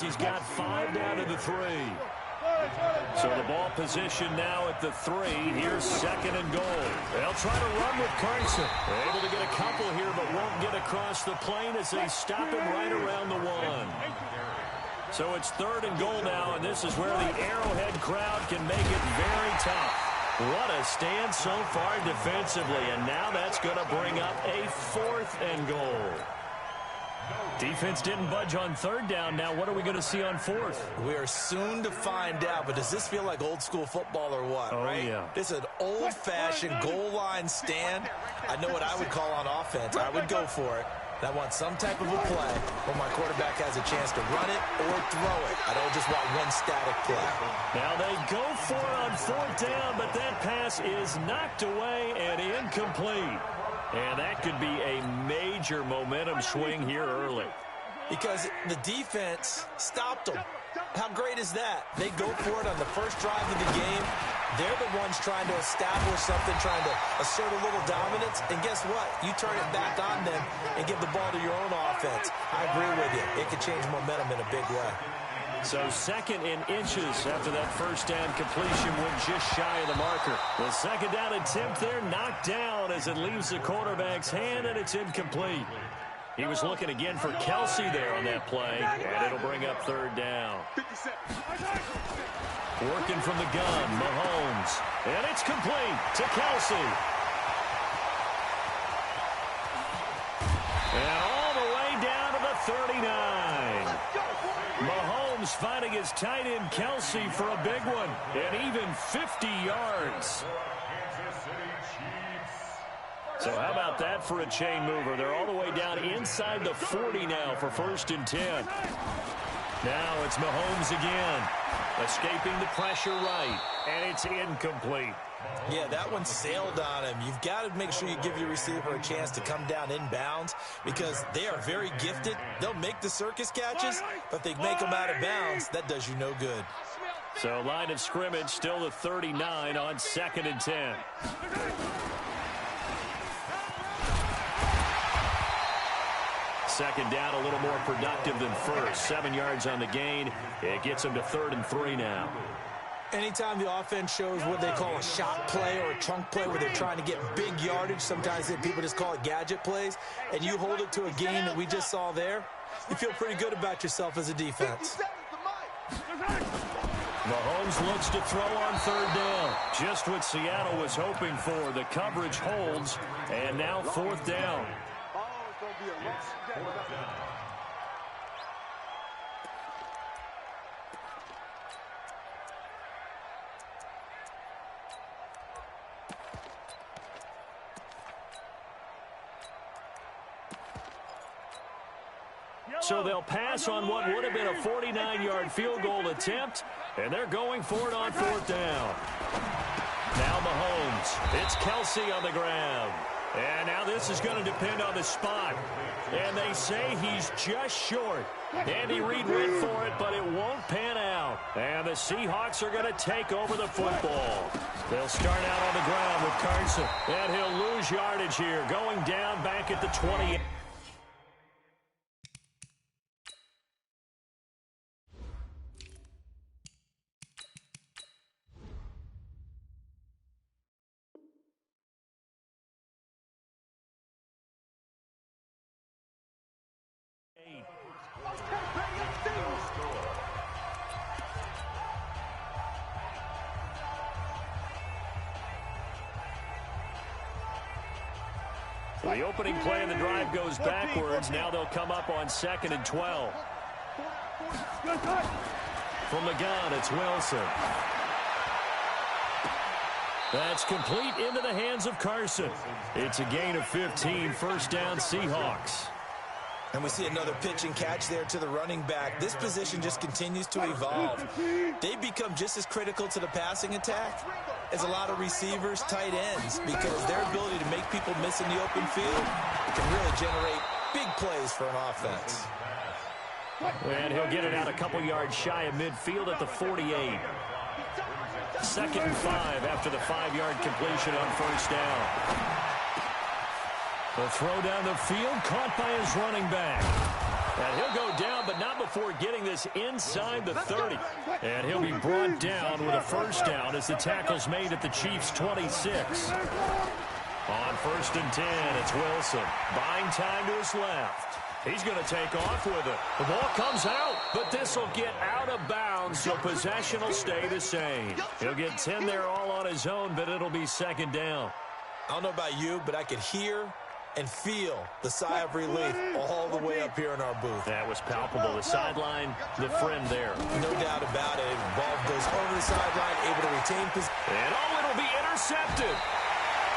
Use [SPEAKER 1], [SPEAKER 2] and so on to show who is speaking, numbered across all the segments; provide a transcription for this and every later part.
[SPEAKER 1] He's got 5 down to the 3. So the ball position now at the 3. Here's 2nd and goal. They'll try to run with Carson. They're able to get a couple here, but won't get across the plane as they stop him right around the 1. So it's 3rd and goal now, and this is where the Arrowhead crowd can make it very tough. What a stand so far defensively, and now that's going to bring up a 4th and goal. Defense didn't budge on 3rd down. Now what are we going to see on 4th?
[SPEAKER 2] We are soon to find out, but does this feel like old school football or what?
[SPEAKER 1] Oh,
[SPEAKER 2] right?
[SPEAKER 1] Yeah.
[SPEAKER 2] This is an old-fashioned goal line stand. I know what I would call on offense. I would go for it. I want some type of a play where my quarterback has a chance to run it or throw it. I don't just want one static play.
[SPEAKER 1] Now they go for it on 4th down, but that pass is knocked away and incomplete. And that could be a major momentum swing here early.
[SPEAKER 2] Because the defense stopped them. How great is that? They go for it on the first drive of the game. They're the ones trying to establish something, trying to assert a little dominance. And guess what? You turn it back on them and give the ball to your own offense. I agree with you. It could change momentum in a big way.
[SPEAKER 1] So 2nd in inches after that first down completion went just shy of the marker. The 2nd down attempt there knocked down as it leaves the quarterback's hand, and it's incomplete. He was looking again for Kelsey there on that play, and it'll bring up 3rd down. Working from the gun, Mahomes, and it's complete to Kelsey. And all the way down to the 39. Mahomes finding his tight end Kelsey for a big one, and even 50 yards. So how about that for a chain mover? They're all the way down inside the 40 now for 1st and 10. Now it's Mahomes again, escaping the pressure right, and it's incomplete.
[SPEAKER 2] Yeah, that one sailed on him. You've got to make sure you give your receiver a chance to come down inbounds because they are very gifted. They'll make the circus catches, but if they make them out of bounds, that does you no good.
[SPEAKER 1] So line of scrimmage still the 39 on 2nd and 10. Second down, a little more productive than first. 7 yards on the gain. It gets them to 3rd and 3 now.
[SPEAKER 2] Anytime the offense shows what they call a shot play or a chunk play where they're trying to get big yardage, sometimes people just call it gadget plays, and you hold it to a gain that we just saw there, you feel pretty good about yourself as a defense.
[SPEAKER 1] Mahomes looks to throw on 3rd down. Just what Seattle was hoping for. The coverage holds, and now 4th down. So they'll pass on what would have been a 49-yard field goal attempt, and they're going for it on 4th down. Now Mahomes. It's Kelsey on the ground. And now this is going to depend on the spot. And they say he's just short. Andy Reid went for it, but it won't pan out. And the Seahawks are going to take over the football. They'll start out on the ground with Carson. And he'll lose yardage here, going down back at the 28. The opening play of the drive goes backwards. Now they'll come up on 2nd and 12. From the gun, it's Wilson. That's complete into the hands of Carson. It's a gain of 15, 1st down Seahawks.
[SPEAKER 2] And we see another pitch and catch there to the running back. This position just continues to evolve. They become just as critical to the passing attack as a lot of receivers, tight ends, because their ability to make people miss in the open field can really generate big plays for an offense.
[SPEAKER 1] And he'll get it out a couple yards shy of midfield at the 48. 2nd and 5 after the 5-yard completion on 1st down. The throw down the field, caught by his running back. And he'll go slowed down, but not before getting this inside the 30. And he'll be brought down with a first down as the tackle's made at the Chiefs' 26. On 1st and 10, it's Wilson. Buying time to his left. He's going to take off with it. The ball comes out, but this will get out of bounds, so possession will stay the same. He'll get 10 there all on his own, but it'll be 2nd down.
[SPEAKER 2] I don't know about you, but I could hear and feel the sigh of relief all the way up here in our booth.
[SPEAKER 1] That was palpable. The sideline, the friend there.
[SPEAKER 2] No doubt about it. Ball goes over the sideline, able to retain possession.
[SPEAKER 1] And it'll be intercepted.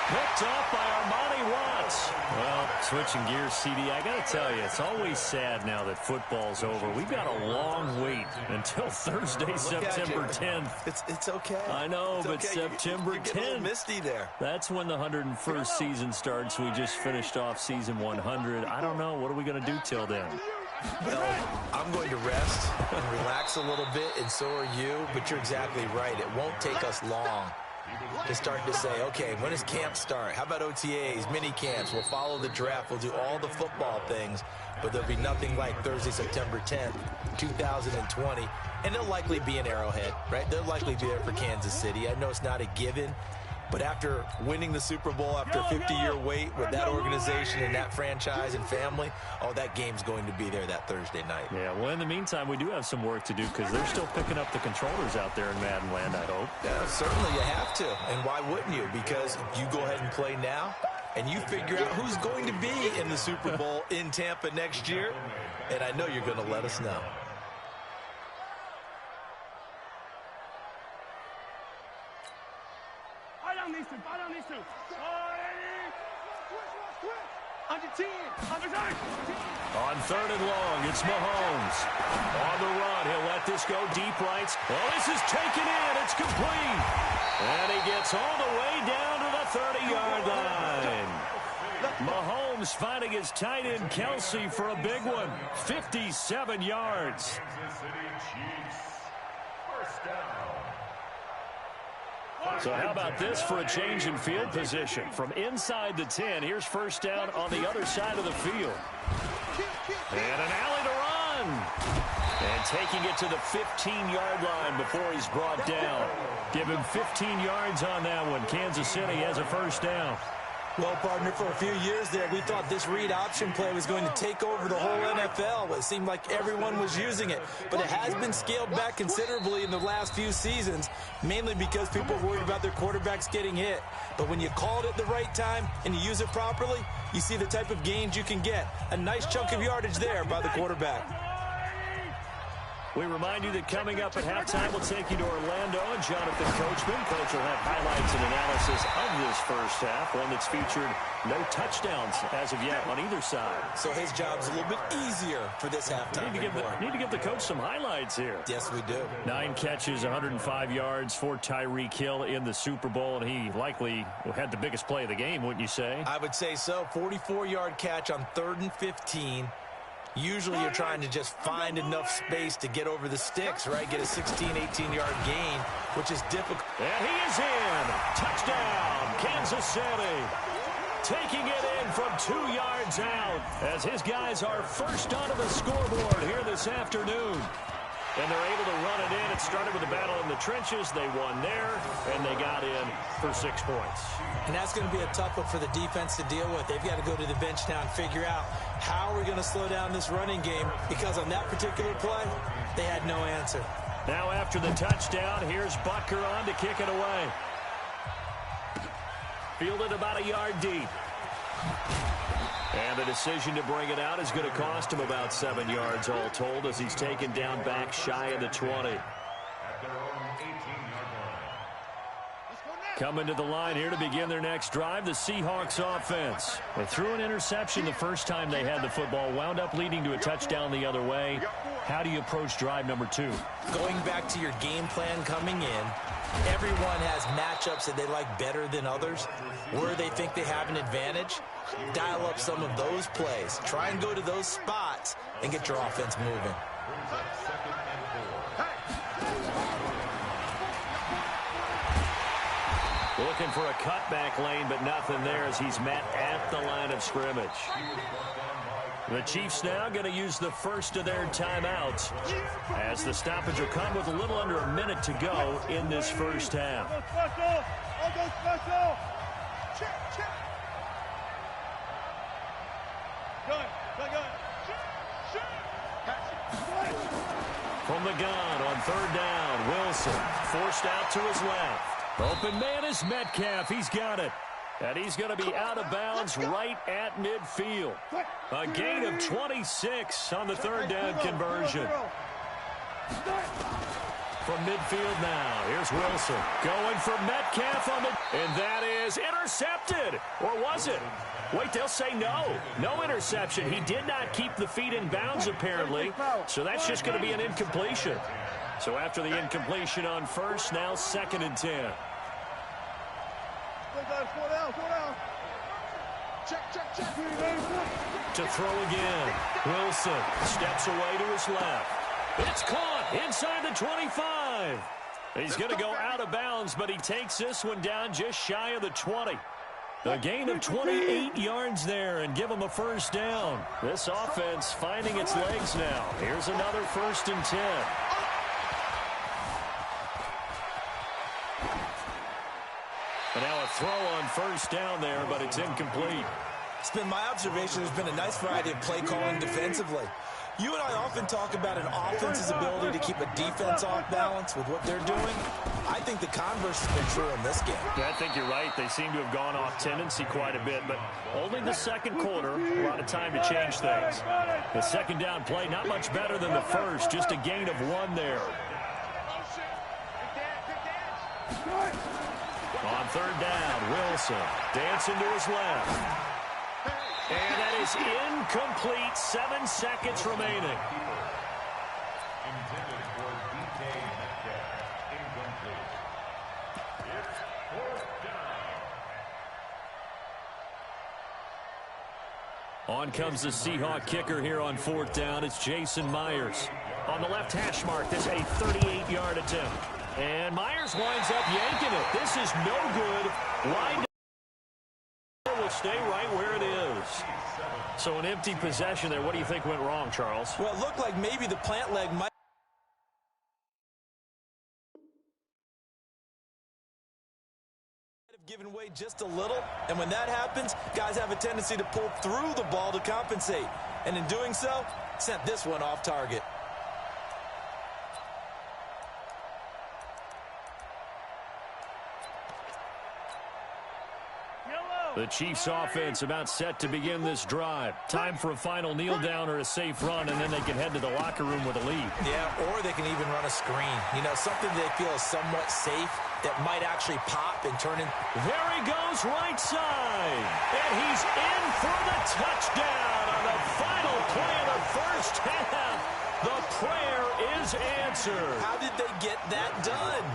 [SPEAKER 1] Picked off by Armani Watts. Well, switching gears, CD, I got to tell you, it's always sad now that football's over. We've got a long wait until Thursday, September 10th.
[SPEAKER 2] It's okay.
[SPEAKER 1] I know,
[SPEAKER 2] it's
[SPEAKER 1] but
[SPEAKER 2] okay.
[SPEAKER 1] September 10th.
[SPEAKER 2] A little misty there.
[SPEAKER 1] That's when the 101st season starts. We just finished off season 100. I don't know. What are we going to do till then?
[SPEAKER 2] Well, I'm going to rest and relax a little bit, and so are you. But you're exactly right. It won't take us long to start to say, okay, when does camp start? How about OTAs, mini camps? We'll follow the draft. We'll do all the football things, but there'll be nothing like Thursday, September 10th, 2020. And they'll likely be in Arrowhead, right? They'll likely be there for Kansas City. I know it's not a given, but after winning the Super Bowl, after a 50-year wait with that organization and that franchise and family, oh, that game's going to be there that Thursday night.
[SPEAKER 1] Yeah, well, in the meantime, we do have some work to do because they're still picking up the controllers out there in Madden land, I hope.
[SPEAKER 2] Yeah, certainly you have to. And why wouldn't you? Because you go ahead and play now, and you figure out who's going to be in the Super Bowl in Tampa next year, and I know you're going to let us know.
[SPEAKER 1] On 3rd and long, it's Mahomes. On the run, he'll let this go deep right. Well, this is taken in. It's complete. And he gets all the way down to the 30-yard line. Mahomes finding his tight end Kelsey for a big one. 57 yards. So how about this for a change in field position? From inside the 10, here's 1st down on the other side of the field. And an alley to run. And taking it to the 15-yard line before he's brought down. Give him 15 yards on that one. Kansas City has a 1st down.
[SPEAKER 2] Well, partner, for a few years there, we thought this read option play was going to take over the whole NFL. It seemed like everyone was using it. But it has been scaled back considerably in the last few seasons, mainly because people are worried about their quarterbacks getting hit. But when you call it at the right time and you use it properly, you see the type of gains you can get. A nice chunk of yardage there by the quarterback.
[SPEAKER 1] We remind you that coming up at halftime, we'll take you to Orlando and Jonathan Coachman. Coach will have highlights and analysis of this first half, one that's featured no touchdowns as of yet on either side.
[SPEAKER 2] So his job's a little bit easier for this halftime.
[SPEAKER 1] Need to give the coach some highlights here.
[SPEAKER 2] Yes, we do.
[SPEAKER 1] 9 catches, 105 yards for Tyreek Hill in the Super Bowl, and he likely had the biggest play of the game, wouldn't you say?
[SPEAKER 2] I would say so. 44-yard catch on 3rd and 15. Usually you're trying to just find enough space to get over the sticks, right? Get a 16, 18-yard gain, which is difficult.
[SPEAKER 1] And he is in. Touchdown, Kansas City. Taking it in from 2 yards out as his guys are first onto the scoreboard here this afternoon. And they're able to run it in. It started with a battle in the trenches. They won there, and they got in for 6 points.
[SPEAKER 2] And that's going to be a tough one for the defense to deal with. They've got to go to the bench now and figure out how are we going to slow down this running game, because on that particular play, they had no answer.
[SPEAKER 1] Now after the touchdown, here's Butker on to kick it away. Fielded about a yard deep. And the decision to bring it out is going to cost him about 7 yards all told as he's taken down back shy of the 20. Coming to the line here to begin their next drive, the Seahawks offense. They threw an interception the first time they had the football, wound up leading to a touchdown the other way. How do you approach drive number 2?
[SPEAKER 2] Going back to your game plan coming in, everyone has matchups that they like better than others. Where they think they have an advantage, dial up some of those plays. Try and go to those spots and get your offense moving.
[SPEAKER 1] Looking for a cutback lane, but nothing there as he's met at the line of scrimmage. The Chiefs now going to use the first of their timeouts as the stoppage will come with a little under a minute to go in this first half. From the gun on third down, Wilson forced out to his left. Open man is Metcalf. He's got it. And he's going to be out of bounds right at midfield. A gain of 26 on the third down conversion. From midfield now, here's Wilson going for Metcalf on the... And that is intercepted. Or was it? Wait, they'll say no. No interception. He did not keep the feet in bounds, apparently. So that's just going to be an incompletion. So after the incompletion on first, now 2nd and 10. To throw again. Wilson steps away to his left. It's caught inside the 25. He's going to go out of bounds, but he takes this one down just shy of the 20. A gain of 28 yards there and give him a first down. This offense finding its legs now. Here's another 1st and 10. And now a throw on first down there, but it's incomplete.
[SPEAKER 2] It's been my observation there's been a nice variety of play calling defensively. You and I often talk about an offense's ability to keep a defense off balance with what they're doing. I think the converse has been true in this game.
[SPEAKER 1] Yeah, I think you're right. They seem to have gone off tendency quite a bit, but only the second quarter, a lot of time to change things. The second down play, not much better than the first, just a gain of 1 there. On third down, Wilson dancing to his left. And that is incomplete. 7 seconds remaining. On comes the Seahawk kicker here on 4th down. It's Jason Myers. On the left hash mark, this a 38-yard attempt. And Myers winds up yanking it. This is no good. Line will stay right where it is. So an empty possession there. What do you think went wrong, Charles?
[SPEAKER 2] Well, it looked like maybe the plant leg might have given way just a little. And when that happens, guys have a tendency to pull through the ball to compensate. And in doing so, sent this one off target.
[SPEAKER 1] The Chiefs offense about set to begin this drive. Time for a final kneel down or a safe run, and then they can head to the locker room with a lead.
[SPEAKER 2] Yeah, or they can even run a screen. You know, something they feel is somewhat safe that might actually pop and turn in.
[SPEAKER 1] There he goes right side. And he's in for the touchdown on the final play of the first half. The prayer is answered.
[SPEAKER 2] How did they get that done?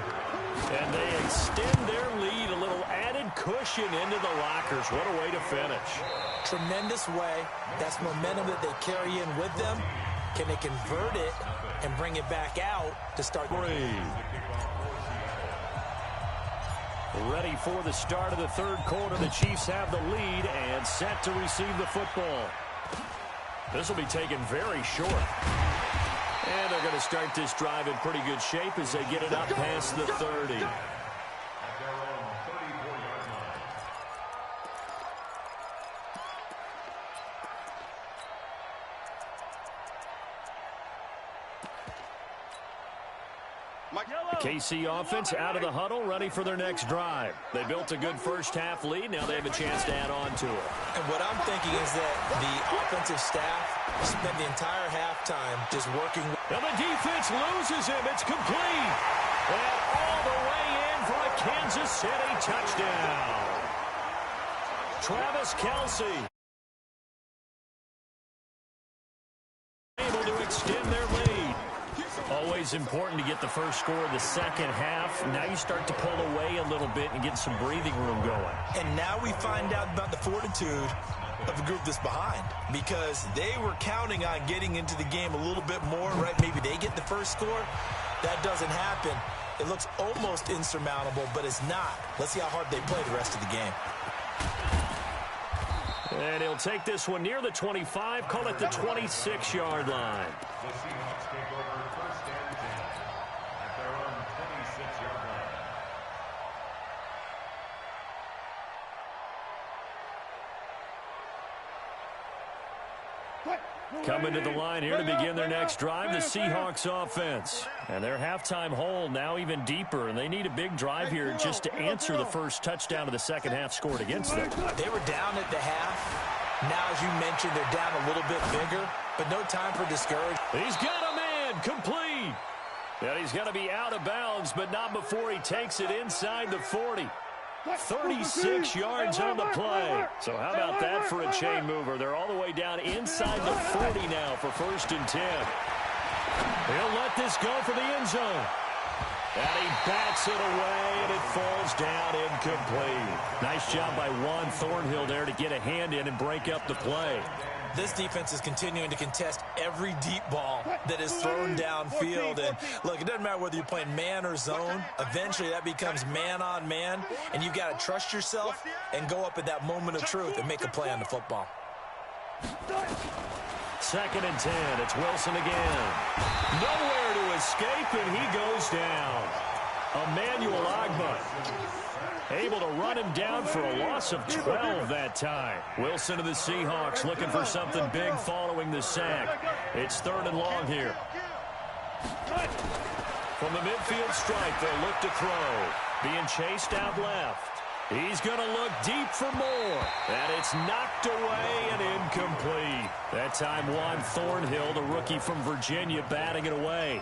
[SPEAKER 1] And they extend their lead, a little added cushion into the lockers. What a way to finish.
[SPEAKER 2] Tremendous way. That's momentum that they carry in with them. Can they convert it and bring it back out to start?
[SPEAKER 1] Ready for the start of the third quarter. The Chiefs have the lead and set to receive the football. This will be taken very short. And they're going to start this drive in pretty good shape as they get it up past the 30. KC offense out of the huddle, ready for their next drive. They built a good first half lead. Now they have a chance to add on to it.
[SPEAKER 2] And what I'm thinking is that the offensive staff spent the entire halftime just working.
[SPEAKER 1] Now the defense loses him. It's complete. And all the way in for a Kansas City touchdown. Travis Kelce able to extend their lead. Always important to get the first score of the second half. Now you start to pull away a little bit and get some breathing room going.
[SPEAKER 2] And now we find out about the fortitude of the group that's behind, because they were counting on getting into the game a little bit more, right? Maybe they get the first score. That doesn't happen. It looks almost insurmountable, but it's not. Let's see how hard they play the rest of the game.
[SPEAKER 1] And he'll take this one near the 25, call it the 26-yard line.
[SPEAKER 3] The Seahawks take over first and 10 at their own 26-yard line.
[SPEAKER 1] Coming to the line here to begin their next drive, the Seahawks offense. And their halftime hole now even deeper, and they need a big drive here just to answer the first touchdown of the second half scored against them.
[SPEAKER 2] They were down at the half. Now, as you mentioned, they're down a little bit bigger, but no time for discouragement.
[SPEAKER 1] He's got a man, complete. And he's going to be out of bounds, but not before he takes it inside the 40. 36 yards on the play. So how about that for a chain mover? They're all the way down inside the 40 now for first and 10. He'll let this go for the end zone. And he bats it away, and it falls down incomplete. Nice job by Juan Thornhill there to get a hand in and break up the play.
[SPEAKER 2] This defense is continuing to contest every deep ball that is thrown downfield. And, look, it doesn't matter whether you're playing man or zone. Eventually, that becomes man-on-man, and you've got to trust yourself and go up at that moment of truth and make a play on the football.
[SPEAKER 1] Second and 10. It's Wilson again. Nowhere to escape, and he goes down. Emmanuel Ogbah able to run him down for a loss of 12 that time. Wilson of the Seahawks looking for something big following the sack. It's third and long here. From the midfield stripe, they'll look to throw. Being chased out left. He's going to look deep for more. And it's knocked away and incomplete. That time, Juan Thornhill, the rookie from Virginia, batting it away.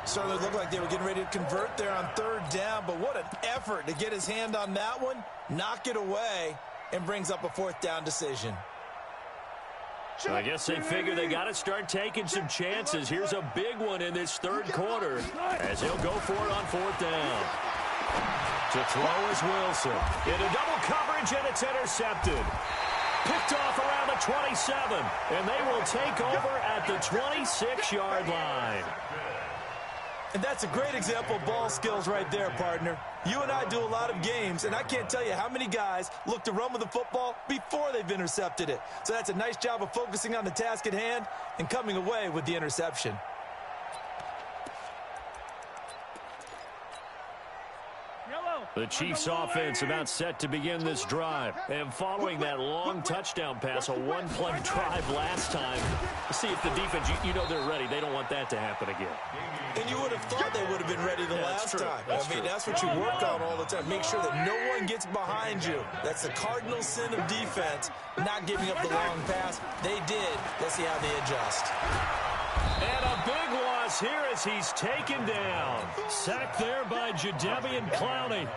[SPEAKER 2] Certainly looked like they were getting ready to convert there on third down, but what an effort to get his hand on that one, knock it away, and brings up a fourth down decision.
[SPEAKER 1] I guess they figure they got to start taking some chances. Here's a big one in this third quarter as he'll go for it on fourth down. To throw is Wilson. Into double coverage, and it's intercepted. Picked off around the 27, and they will take over at the 26-yard line.
[SPEAKER 2] And that's a great example of ball skills right there, partner. You and I do a lot of games, and I can't tell you how many guys look to run with the football before they've intercepted it. So that's a nice job of focusing on the task at hand and coming away with the interception.
[SPEAKER 1] The Chiefs offense about set to begin this drive. And following that long touchdown pass, a one-play drive last time, see if the defense, you know they're ready. They don't want that to happen again.
[SPEAKER 2] And you would have thought they would have been ready the last time. That's what you work on all the time. Make sure that no one gets behind you. That's the cardinal sin of defense, not giving up the long pass. They did. Let's see how they adjust.
[SPEAKER 1] And a big loss here as he's taken down. Sacked there by Jadeveon Clowney.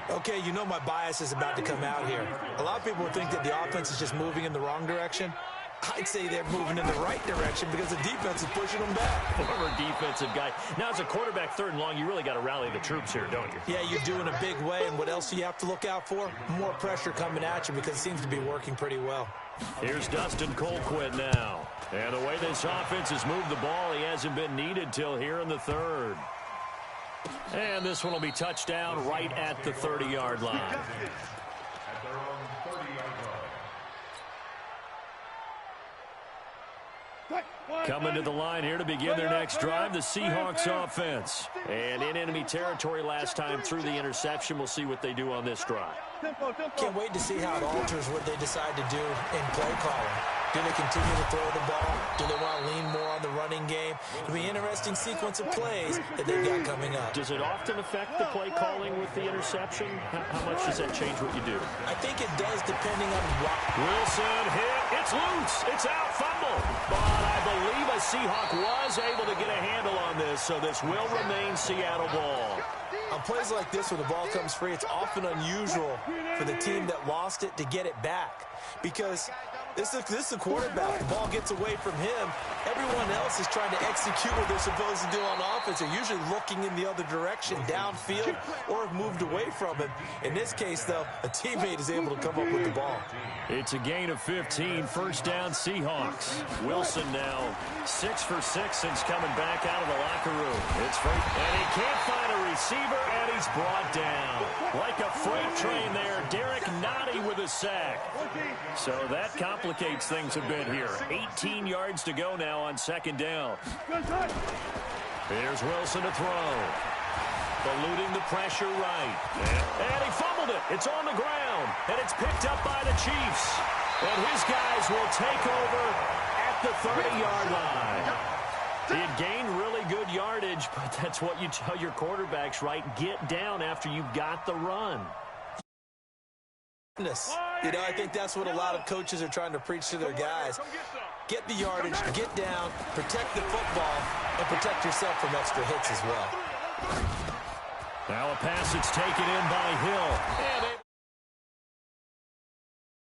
[SPEAKER 2] Okay, you know my bias is about to come out here. A lot of people think that the offense is just moving in the wrong direction. I'd say they're moving in the right direction because the defense is pushing them back.
[SPEAKER 1] Former defensive guy. Now, as a quarterback, third and long, you really got to rally the troops here, don't you?
[SPEAKER 2] Yeah, you do in a big way. And what else do you have to look out for? More pressure coming at you because it seems to be working pretty well.
[SPEAKER 1] Here's Dustin Colquitt now. And the way this offense has moved the ball, he hasn't been needed till here in the third. And this one will be touchdown right at the 30-yard line.
[SPEAKER 3] At their own 30-yard line.
[SPEAKER 1] Coming to the line here to begin their next drive, the Seahawks offense. And in enemy territory last time through the interception. We'll see what they do on this drive.
[SPEAKER 2] Can't wait to see how it alters what they decide to do in play calling. Do they continue to throw the ball? Do they want to lean more on the running game? It'll be an interesting sequence of plays that they've got coming up.
[SPEAKER 1] Does it often affect the play calling with the interception? How much does that change what you do?
[SPEAKER 2] I think it does depending on what.
[SPEAKER 1] Wilson hit. It's loose. It's out. Fumble. But I believe a Seahawk was able to get a handle on this, so this will remain Seattle ball.
[SPEAKER 2] On plays like this where the ball comes free, it's often unusual for the team that lost it to get it back because This is the quarterback. The ball gets away from him. Everyone else is trying to execute what they're supposed to do on offense. They're usually looking in the other direction, downfield, or have moved away from him. In this case, though, a teammate is able to come up with the ball.
[SPEAKER 1] It's a gain of 15, first down Seahawks. Wilson now 6 for 6 since coming back out of the locker room. It's free, and he can't find a receiver, and he's brought down. Like a freight train there, Derek Nottie with a sack. So that complicates things a bit here. 18 yards to go now on second down. Here's Wilson to throw. Eluding the pressure right. And he fumbled it. It's on the ground. And it's picked up by the Chiefs. And his guys will take over at the 30-yard line. He had gained really good yardage, but that's what you tell your quarterbacks, right? Get down after you've got the run.
[SPEAKER 2] You know, I think that's what a lot of coaches are trying to preach to their guys. Get the yardage, get down, protect the football, and protect yourself from extra hits as well.
[SPEAKER 1] Now a pass that's taken in by Hill. And